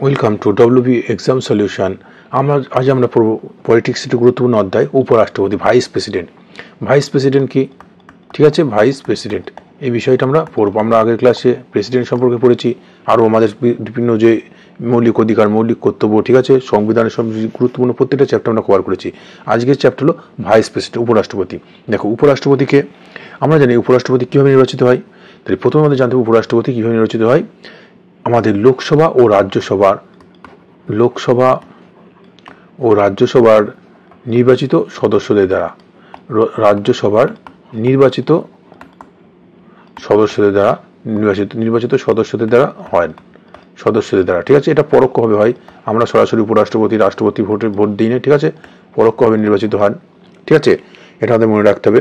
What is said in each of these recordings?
Welcome to WB exam solution. আজ আমরা পড়ব পলিটিক্স একটি গুরুত্বপূর্ণ অধ্যায়, উপরাষ্ট্রপতি, ভাইস প্রেসিডেন্ট। ভাইস প্রেসিডেন্ট কি? ঠিক আছে, ভাইস প্রেসিডেন্ট এই বিষয়টা আমরা পড়বো। আমরা আগের ক্লাসে প্রেসিডেন্ট সম্পর্কে পড়েছি, আরও আমাদের বিভিন্ন যে মৌলিক অধিকার, মৌলিক কর্তব্য, ঠিক আছে, সংবিধানের সব গুরুত্বপূর্ণ প্রত্যেকটা চ্যাপ্টার আমরা কভার করেছি। আজকের চ্যাপ্টার হলো ভাইস প্রেসিডেন্ট, উপরাষ্ট্রপতি। দেখো, উপরাষ্ট্রপতিকে আমরা জানি উপরাষ্ট্রপতি কীভাবে নির্বাচিত হয়। তাহলে প্রথমে আমাদের জানতে হবে উপরাষ্ট্রপতি কীভাবে নির্বাচিত হয়। আমাদের লোকসভা ও রাজ্যসভার নির্বাচিত সদস্যদের দ্বারা, রাজ্যসভার নির্বাচিত সদস্যদের দ্বারা হয়, ঠিক আছে। এটা পরোক্ষভাবে হয়, আমরা সরাসরি রাষ্ট্রপতি ভোট দিই না, ঠিক আছে, পরোক্ষভাবে নির্বাচিত হন, ঠিক আছে, এটা আমাদের মনে রাখতে হবে।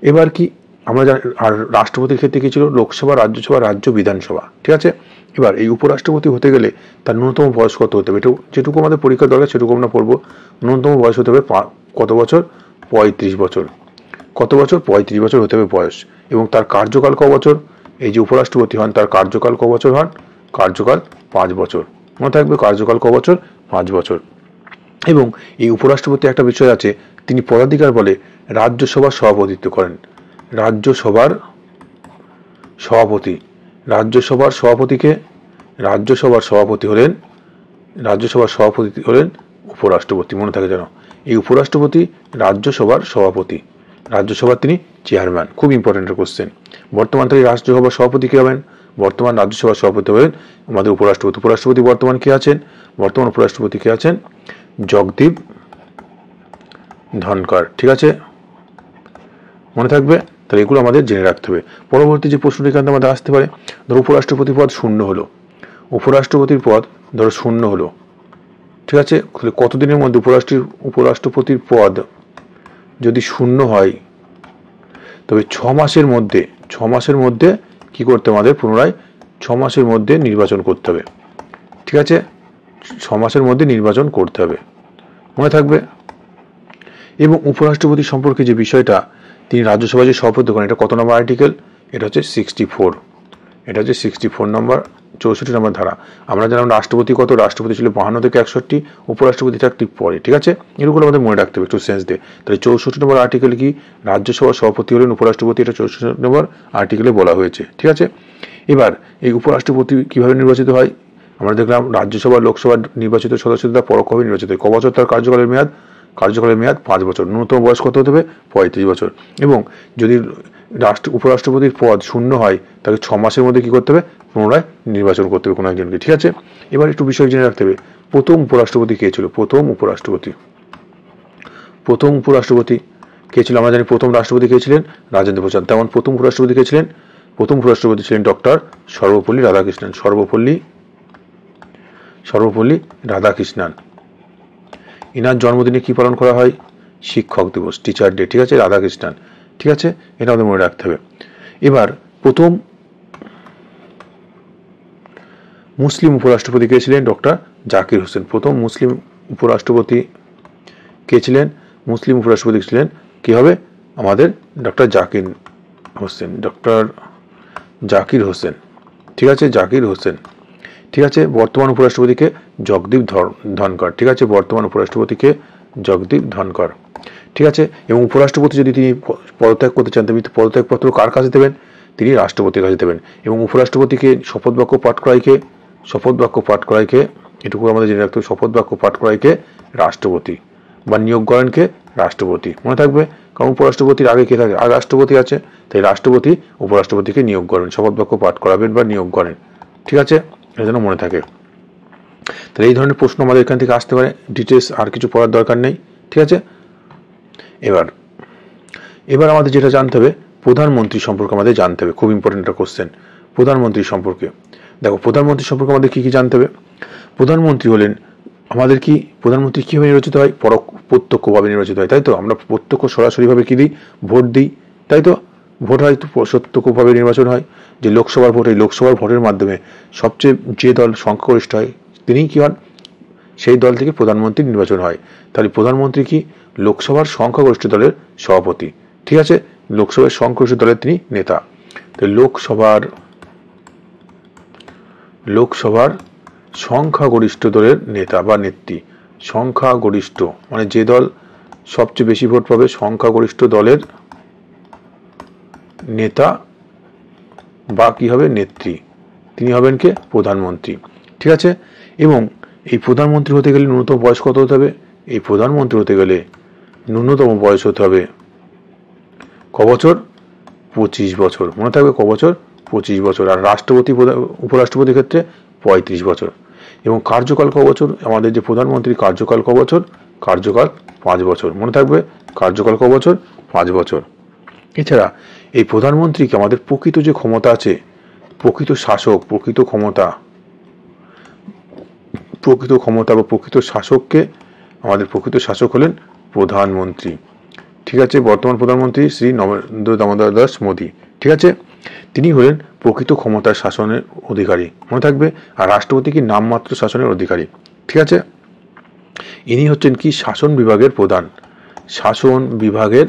এবার কি আমরা আর রাষ্ট্রপতির ক্ষেত্রে কি ছিল? লোকসভা, রাজ্যসভা, রাজ্য বিধানসভা, ঠিক আছে। এবার এই উপরাষ্ট্রপতি হতে গেলে তার ন্যূনতম বয়স কত হতে হবে? যেটুকু আমাদের পরীক্ষার দরকার সেটুকু আমরা পড়বো। ন্যূনতম বয়স হতে হবে কত বছর? 35 বছর। কত বছর? 35 বছর হতে হবে বয়স। এবং তার কার্যকাল ক বছর? এই যে উপরাষ্ট্রপতি হন তার কার্যকাল ক বছর হন? কার্যকাল 5 বছর। মনে থাকবে, কার্যকাল ক বছর? 5 বছর। এবং এই উপরাষ্ট্রপতি একটা বিষয় আছে, তিনি পদাধিকার বলে রাজ্যসভার সভাপতিত্ব করেন। রাজ্যসভার সভাপতি হলেন উপরাষ্ট্রপতি। মনে থাকে যেন, এই উপরাষ্ট্রপতি রাজ্যসভার সভাপতি, রাজ্যসভার তিনি চেয়ারম্যান। খুব ইম্পর্টেন্ট কোশ্চেন। বর্তমান থেকে রাজ্যসভার সভাপতি কে হবেন? বর্তমান রাজ্যসভার সভাপতি হবেন আমাদের উপরাষ্ট্রপতি। উপরাষ্ট্রপতি বর্তমান কে আছেন? বর্তমান উপরাষ্ট্রপতি কে আছেন? জগদীপ ধনকর, ঠিক আছে, মনে থাকবে। তাহলে এগুলো আমাদের জেনে রাখতে হবে। পরবর্তী যে প্রশ্নটি এখানে আমাদের আসতে পারে, ধরো উপরাষ্ট্রপতি পদ শূন্য হলো, উপরাষ্ট্রপতির পদ ধরো শূন্য হলো, ঠিক আছে। কতদিনের মধ্যে উপরাষ্ট্রপতির পদ যদি শূন্য হয়, তবে 6 মাসের মধ্যে কি করতে আমাদের পুনরায় 6 মাসের মধ্যে নির্বাচন করতে হবে, ঠিক আছে, 6 মাসের মধ্যে নির্বাচন করতে হবে, মনে থাকবে। এবং উপরাষ্ট্রপতি সম্পর্কে যে বিষয়টা, তিনি রাজ্যসভায় যে সভাপতি করেন, এটা কত নম্বর আর্টিকেল? এটা হচ্ছে 64। এটা হচ্ছে 64 নম্বর, 64 নম্বর ধারা। আমরা জানলাম রাষ্ট্রপতি কত? রাষ্ট্রপতি ছিল 52 থেকে 61, উপরাষ্ট্রপতি থাকতে পরে, ঠিক আছে। এগুলো আমাদের মনে রাখতে হবে একটু সেন্স দিয়ে। তাহলে 64 নম্বর আর্টিকেল কি? রাজ্যসভার সভাপতি হলেন উপরাষ্ট্রপতি, এটা 64 নম্বর আর্টিকেলে বলা হয়েছে, ঠিক আছে। এবার এই উপরাষ্ট্রপতি কিভাবে নির্বাচিত হয়? আমরা দেখলাম রাজ্যসভা, লোকসভা নির্বাচিত সদস্যদের দ্বারা পরোক্ষভাবে নির্বাচিত হয়। ক বছর তার কার্যকালের মেয়াদ? কার্যকালের মেয়াদ 5 বছর। ন্যূনতম বয়স কত হতে হবে? 35 বছর। এবং যদি উপরাষ্ট্রপতির পদ শূন্য হয়, তাকে 6 মাসের মধ্যে কি করতে হবে? পুনরায় নির্বাচন করতে হবে কোনো একজনকে, ঠিক আছে। এবার একটু বিষয় জেনে রাখতে হবে, প্রথম উপরাষ্ট্রপতি কে ছিল? প্রথম উপরাষ্ট্রপতি কে ছিল? আমরা জানি প্রথম রাষ্ট্রপতি কে ছিলেন? রাজেন্দ্র প্রসাদ। তেমন প্রথম উপরাষ্ট্রপতি কে ছিলেন? প্রথম উপরাষ্ট্রপতি ছিলেন ডক্টর সর্বপল্লী রাধাকৃষ্ণন। সর্বপল্লী রাধাকৃষ্ণন। ইনার জন্মদিনে কি পালন করা হয়? শিক্ষক দিবস, টিচার ডে, ঠিক আছে, রাধাকৃষ্ণন, ঠিক আছে, এটা আমাদের মনে রাখতে হবে। এবার প্রথম মুসলিম উপরাষ্ট্রপতি কে ছিলেন? ডক্টর জাকির হোসেন। প্রথম মুসলিম উপরাষ্ট্রপতি কে ছিলেন? মুসলিম উপরাষ্ট্রপতি ছিলেন কি হবে? আমাদের ডক্টর জাকির হোসেন, ঠিক আছে, জাকির হোসেন, ঠিক আছে। বর্তমান উপরাষ্ট্রপতিকে জগদীপ ধনকর, ঠিক আছে, বর্তমান উপরাষ্ট্রপতিকে জগদীপ ধনকর, ঠিক আছে। এবং উপরাষ্ট্রপতি যদি তিনি পদত্যাগ করতে চান, তিনি পদত্যাগপত্র কার কাছে দেবেন? তিনি রাষ্ট্রপতির কাছে দেবেন। এবং উপরাষ্ট্রপতিকে শপথ বাক্য পাঠ করাইকে এটুকু আমাদের জেনে রাখতে হবে, শপথ বাক্য পাঠ করাইকে রাষ্ট্রপতি, বা নিয়োগ করেন কে? রাষ্ট্রপতি, মনে থাকবে। কারণ উপরাষ্ট্রপতির আগে কে থাকে? আর রাষ্ট্রপতি আছে, তাই রাষ্ট্রপতি উপরাষ্ট্রপতিকে নিয়োগ করেন, শপথ বাক্য পাঠ করাবেন বা নিয়োগ করেন, ঠিক আছে, এটা যেন মনে থাকে। তাহলে এই ধরনের প্রশ্ন আমাদের এখান থেকে আসতে পারে, ডিটেলস আর কিছু পড়ার দরকার নেই, ঠিক আছে। এবার আমাদের যেটা জানতে হবে, প্রধানমন্ত্রী সম্পর্কে আমাদের জানতে হবে, খুব ইম্পর্টেন্ট একটা কোশ্চেন। প্রধানমন্ত্রী সম্পর্কে দেখো, প্রধানমন্ত্রী সম্পর্কে আমাদের কি কি জানতে হবে? প্রধানমন্ত্রী হলেন আমাদের কি, প্রধানমন্ত্রী কিভাবে নির্বাচিত হয়? প্রত্যক্ষভাবে নির্বাচিত হয়, তাই তো। আমরা প্রত্যক্ষ সরাসরিভাবে কি দিই? ভোট দিই, তাই তো। ভোট হয় তো প্রত্যক্ষভাবে নির্বাচন হয়। যে লোকসভার ভোট, এই লোকসভার ভোটের মাধ্যমে সবচেয়ে যে দল সংখ্যাগরিষ্ঠ হয় তিনিই কি হন? সেই দল থেকে প্রধানমন্ত্রী নির্বাচন হয়। তাহলে প্রধানমন্ত্রী কি? লোকসভার সংখ্যাগরিষ্ঠ দলের সভাপতি, ঠিক আছে, লোকসভার সংখ্যাগরিষ্ঠ দলের তিনি নেতা। তো লোকসভার সংখ্যাগরিষ্ঠ দলের নেতা বা নেত্রী। সংখ্যাগরিষ্ঠ মানে যে দল সবচেয়ে বেশি ভোট পাবে, সংখ্যাগরিষ্ঠ দলের নেতা বা কি হবে, নেত্রী। তিনি হবেন কে, প্রধানমন্ত্রী। ঠিক আছে। এবং এই প্রধানমন্ত্রী হতে গেলে ন্যূনতম বয়স কত হতে হবে? এই প্রধানমন্ত্রী হতে গেলে ন্যূনতম বয়স হতে হবে ক বছর? 25 বছর। মনে থাকবে ক বছর? 25 বছর। আর রাষ্ট্রপতি উপরাষ্ট্রপতির ক্ষেত্রে 35 বছর। এবং কার্যকাল ক বছর? আমাদের যে প্রধানমন্ত্রীর কার্যকাল ক বছর? কার্যকাল 5 বছর। মনে থাকবে কার্যকাল ক বছর? 5 বছর। এছাড়া এই প্রধানমন্ত্রীকে আমাদের প্রকৃত যে ক্ষমতা আছে, প্রকৃত শাসক, প্রকৃত ক্ষমতা বা প্রকৃত শাসককে, আমাদের প্রকৃত শাসক হলেন প্রধানমন্ত্রী। ঠিক আছে। বর্তমান প্রধানমন্ত্রী শ্রী নরেন্দ্র দামোদর দাস মোদী। ঠিক আছে। তিনি হলেন প্রকৃত ক্ষমতার শাসনের অধিকারী। মনে থাকবে। আর রাষ্ট্রপতি কি নামমাত্র শাসনের অধিকারী। ঠিক আছে। ইনি হচ্ছেন কি, শাসন বিভাগের প্রধান। শাসন বিভাগের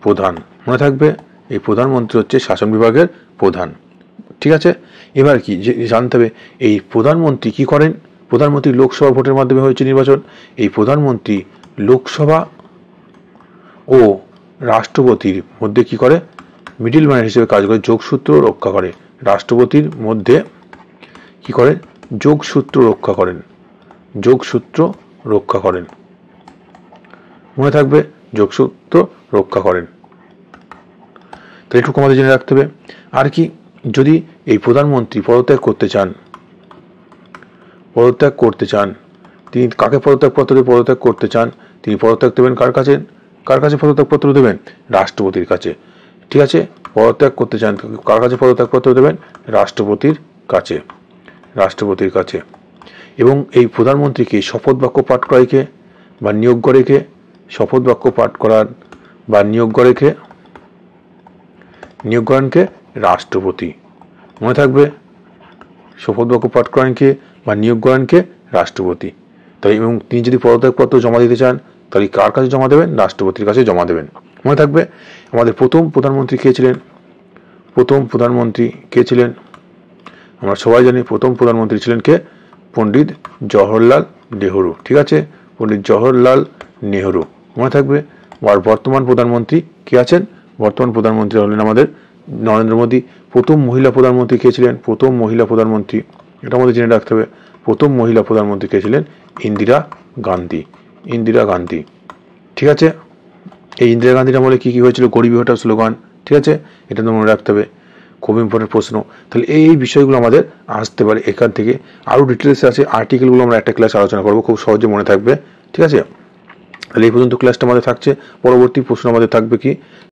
প্রধান। মনে থাকবে এই প্রধানমন্ত্রী হচ্ছে শাসন বিভাগের প্রধান। ঠিক আছে। এবার কি জানতে হবে, এই প্রধানমন্ত্রী কি করেন? প্রধানমন্ত্রী লোকসভা ভোটের মাধ্যমে হয়েছে নির্বাচন। এই প্রধানমন্ত্রী লোকসভা ও রাষ্ট্রপতির মধ্যে কি করে? মিডল ম্যান হিসেবে কাজ করে, যোগসূত্র রক্ষা করে। রাষ্ট্রপতির মধ্যে কি করেন? যোগসূত্র রক্ষা করেন। যোগসূত্র রক্ষা করেন। মনে থাকবে যোগসূত্র রক্ষা করেন। তো এটুকু আমাদের জেনে রাখতে হবে। আর কি, যদি এই প্রধানমন্ত্রী পদত্যাগ করতে চান, তিনি কাকে পদত্যাগ করতে চান? তিনি পদত্যাগ দেবেন কার কাছে? পদত্যাগ পত্র দেবেন? রাষ্ট্রপতির কাছে। ঠিক আছে। পদত্যাগ করতে চান, কার কাছে পদত্যাগ পত্র দেবেন? রাষ্ট্রপতির কাছে। এবং এই প্রধানমন্ত্রীকে শপথ বাক্য পাঠ করাইকে বা নিয়োগ করে কে? শপথ বাক্য পাঠ করান বা নিয়োগ করেন কে? রাষ্ট্রপতি। মনে থাকবে শপথ বাক্য পাঠ করেন কে বা নিয়োগ করেন কে? রাষ্ট্রপতি। তাই এবং তিনি যদি পদত্যাগপত্র জমা দিতে চান, তাহলে কার কাছে জমা দেবেন? রাষ্ট্রপতির কাছে জমা দেবেন। মনে থাকবে। আমাদের প্রথম প্রধানমন্ত্রী কে ছিলেন? আমরা সবাই জানি প্রথম প্রধানমন্ত্রী ছিলেন কে? পণ্ডিত জওহরলাল নেহরু। ঠিক আছে। পণ্ডিত জওহরলাল নেহরু। মনে থাকবে। আর বর্তমান প্রধানমন্ত্রী কে আছেন? বর্তমান প্রধানমন্ত্রী হলেন আমাদের নরেন্দ্র মোদী। প্রথম মহিলা প্রধানমন্ত্রী কে ছিলেন? প্রথম মহিলা প্রধানমন্ত্রী, এটা আমাদের জেনে রাখতে হবে, প্রথম মহিলা প্রধানমন্ত্রী কে ছিলেন? ইন্দিরা গান্ধী। ঠিক আছে। এই ইন্দিরা গান্ধীর আমলে কি কি হয়েছিল? গরিবি হটাও স্লোগান। ঠিক আছে। এটা তো মনে রাখতে হবে, খুব ইম্পর্টেন্ট প্রশ্ন। তাহলে এই বিষয়গুলো আমাদের আসতে পারে এখান থেকে। আরো ডিটেলস আছে, আর্টিকেলগুলো আমরা একটা ক্লাস আলোচনা করবো, খুব সহজে মনে থাকবে। ঠিক আছে। তাহলে এই পর্যন্ত ক্লাসটা আমাদের থাকছে। পরবর্তী প্রশ্ন আমাদের থাকবে কি,